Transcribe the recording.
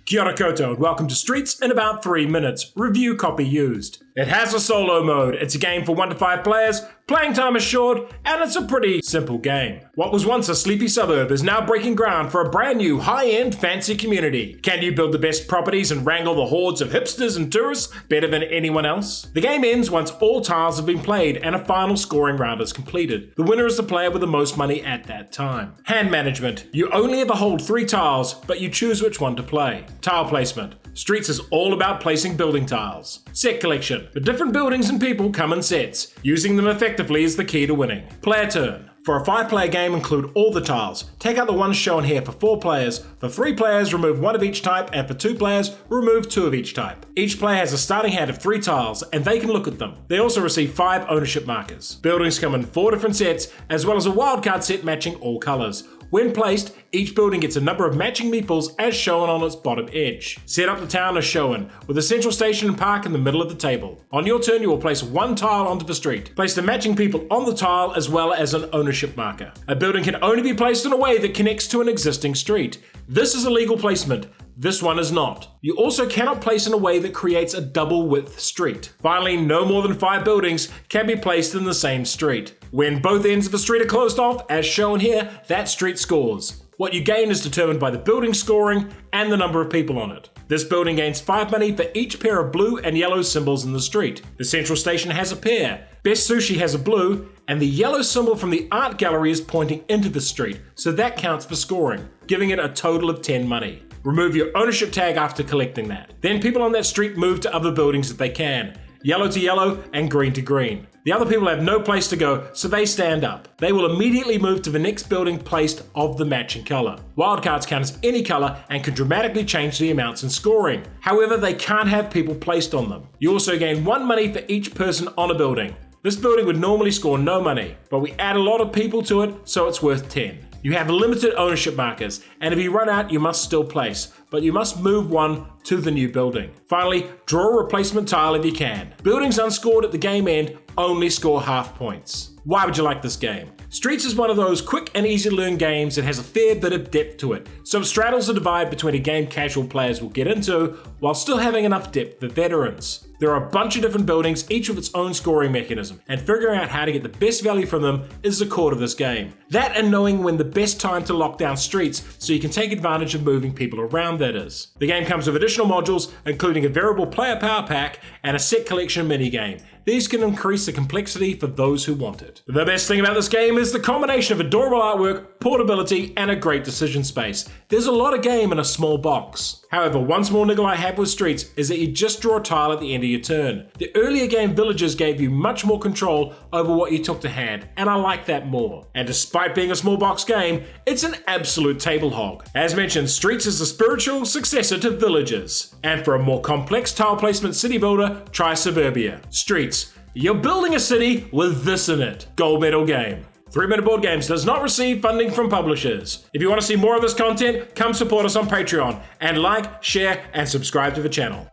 Kia ora koutou and welcome to Streets in about 3 minutes. Review copy used. It has a solo mode, it's a game for 1 to 5 players, playing time is short, and it's a pretty simple game. What was once a sleepy suburb is now breaking ground for a brand new high-end fancy community. Can you build the best properties and wrangle the hordes of hipsters and tourists better than anyone else? The game ends once all tiles have been played and a final scoring round is completed. The winner is the player with the most money at that time. Hand management. You only ever hold 3 tiles, but you choose which one to play. Tile placement. Streets is all about placing building tiles. Set collection. The different buildings and people come in sets. Using them effectively is the key to winning. Player turn. For a 5-player game, include all the tiles. Take out the ones shown here for 4 players. For 3 players, remove 1 of each type, and for 2 players, remove 2 of each type. Each player has a starting hand of 3 tiles, and they can look at them. They also receive 5 ownership markers. Buildings come in 4 different sets, as well as a wildcard set matching all colors. When placed, each building gets a number of matching meeples as shown on its bottom edge. Set up the town as shown, with a central station and park in the middle of the table. On your turn, you will place 1 tile onto the street. Place the matching people on the tile as well as an ownership marker. A building can only be placed in a way that connects to an existing street. This is a legal placement. This one is not. You also cannot place in a way that creates a double width street. Finally, no more than 5 buildings can be placed in the same street. When both ends of a street are closed off, as shown here, that street scores. What you gain is determined by the building scoring and the number of people on it. This building gains 5 money for each pair of blue and yellow symbols in the street. The central station has a pair. Best Sushi has a blue, and the yellow symbol from the art gallery is pointing into the street, so that counts for scoring, giving it a total of 10 money. Remove your ownership tag after collecting that. Then people on that street move to other buildings if they can. Yellow to yellow and green to green. The other people have no place to go, so they stand up. They will immediately move to the next building placed of the matching color. Wildcards count as any color and can dramatically change the amounts in scoring. However, they can't have people placed on them. You also gain 1 money for each person on a building. This building would normally score no money, but we add a lot of people to it, so it's worth 10. You have limited ownership markers, and if you run out, you must still place, but you must move 1 to the new building. Finally, draw a replacement tile if you can. Buildings unscored at the game end only score half points. Why would you like this game? Streets is one of those quick and easy to learn games that has a fair bit of depth to it, so it straddles the divide between a game casual players will get into while still having enough depth for veterans. There are a bunch of different buildings, each with its own scoring mechanism, and figuring out how to get the best value from them is the core of this game. That and knowing when the best time to lock down streets so you can take advantage of moving people around, that is. The game comes with additional modules, including a variable player power pack and a set collection minigame. These can increase the complexity for those who want it. The best thing about this game is the combination of adorable artwork, portability, and a great decision space. There's a lot of game in a small box. However, one small niggle I have with Streets is that you just draw a tile at the end of your turn. The earlier game Villages gave you much more control over what you took to hand, and I like that more. And despite being a small box game, it's an absolute table hog. As mentioned, Streets is the spiritual successor to Villages. And for a more complex tile placement city builder, try Suburbia. Streets. You're building a city with this in it. Gold medal game. 3 Minute Board Games does not receive funding from publishers. If you want to see more of this content, come support us on Patreon and like, share, and subscribe to the channel.